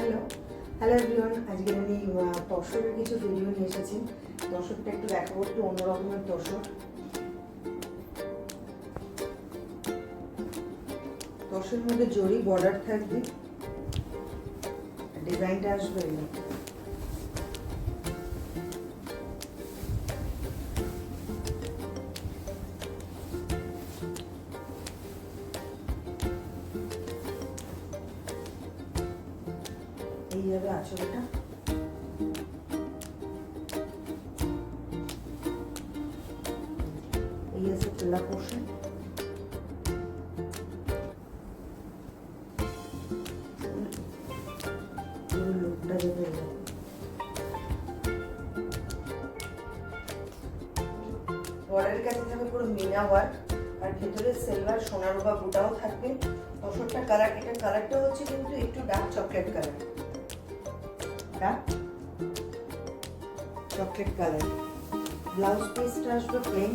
Hello hello everyone, আজকে আমি তসরের কিছু ভিডিও নিয়ে এসেছি। তসরটা একটু দেখাবো, একটু অন্য রকমের তসর। তসরের মধ্যে জরি বর্ডার থাকবে, ডিজাইনটা আসবে এইভাবে আঁচলটা। এই আছে খোলা পোর্শন, পুরো লুকটা দেবে। বর্ডারের কাছে থাকবে পুরো মিনা ওয়ার্ক, আর ভেতরে সিলভার সোনার বা বুটাও থাকবে। তসরটা কালার, এটা কালারটা হচ্ছে কিন্তু একটু dark chocolate colour, dark chocolate colour. Blouse পিসটা আসবে প্লেন,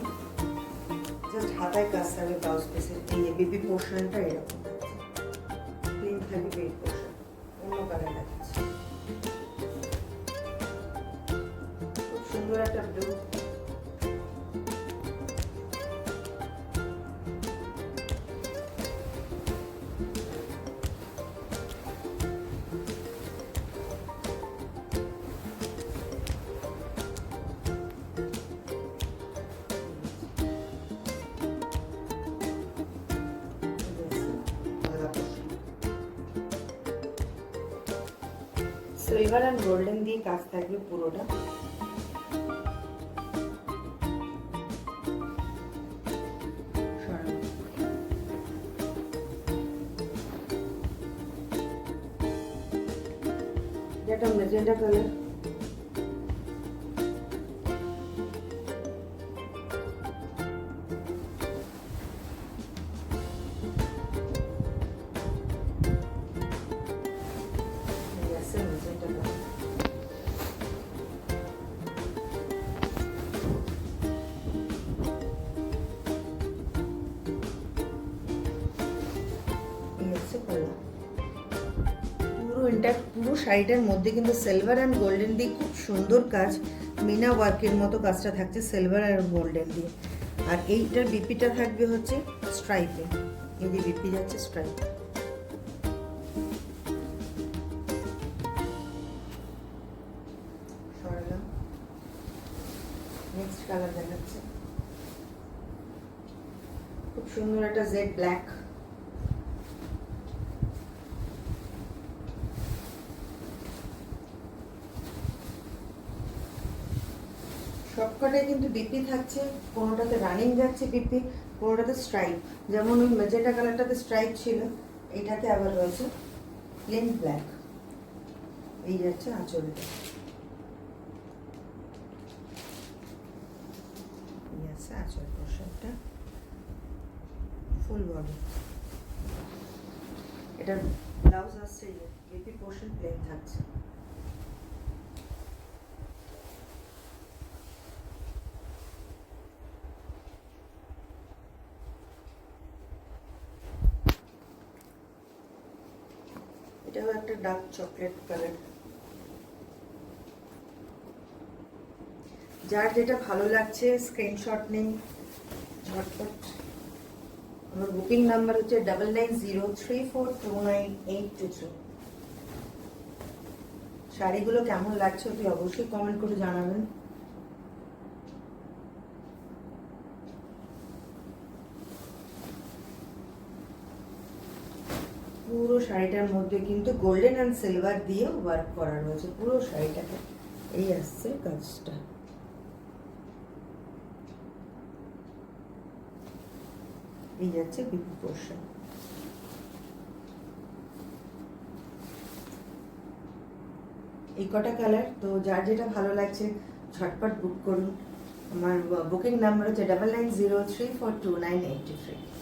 জাস্ট হাতায় কাজ থাকবে ব্লাউজ পিসের। এই বেবি পোর্শনটা এরকম প্লেন থাকবে, বেবি পোর্শন অন্য কালার দেখাচ্ছে। খুব সুন্দর একটা ব্লু, সিলভার অ্যান্ড গোল্ডেন দিয়ে কাজ থাকবে পুরোটা। এটা ম্যাজেন্টা কালার, পুরো শাড়িটার মধ্যে কিন্তু সিলভার অ্যান্ড গোল্ডেন দিয়ে খুব সুন্দর কাজ, মিনা ওয়ার্কের মতো কাজটা থাকছে সিলভার আর গোল্ডেন দিয়ে। আর এইটার বিপিটা থাকবে হচ্ছে স্ট্রাইপে, এই যে বিপি যাচ্ছে স্ট্রাইপ। নেক্সট কালার দেখাচ্ছে, খুব সুন্দর একটা জেড ব্ল্যাক। সবকটাই কিন্তু বিপি থাকছে, কোনোটাতে রানিং যাচ্ছে বিপি, কোনোটাতে স্ট্রাইপ। যেমন ওই ম্যাজেন্টা কালারটাতে স্ট্রাইপ ছিল, এইটাতে আবার রয়েছে প্লেন ব্ল্যাক। এই যাচ্ছে আঁচলটা, এই আছে আঁচল পোর্শনটা, ফুল বডি। এটার ব্লাউজ আসছে, বিপি পোর্শন প্লেন থাকছে। এটাও একটা ডার্ক চকলেট কালার। যার যেটা ভালো লাগছে স্ক্রিনশট নিন ঝটপট। আমার বুকিং নাম্বার হচ্ছে 9903429823। শাড়িগুলো কেমন লাগছে আপনি অবশ্যই কমেন্ট করে জানাবেন। পুরো শাড়িটার মধ্যে কিন্তু গোল্ডেন অ্যান্ড সিলভার দিয়ে ওয়ার্ক করা রয়েছে পুরো শাড়িটাকে। এই আসছে কাজটা, এই যাচ্ছে বিপি পোর্শন। এই কটা কালার, তো যার যেটা ভালো লাগছে ঝটপট বুক করুন। আমার বুকিং নাম্বার হচ্ছে 9903429823।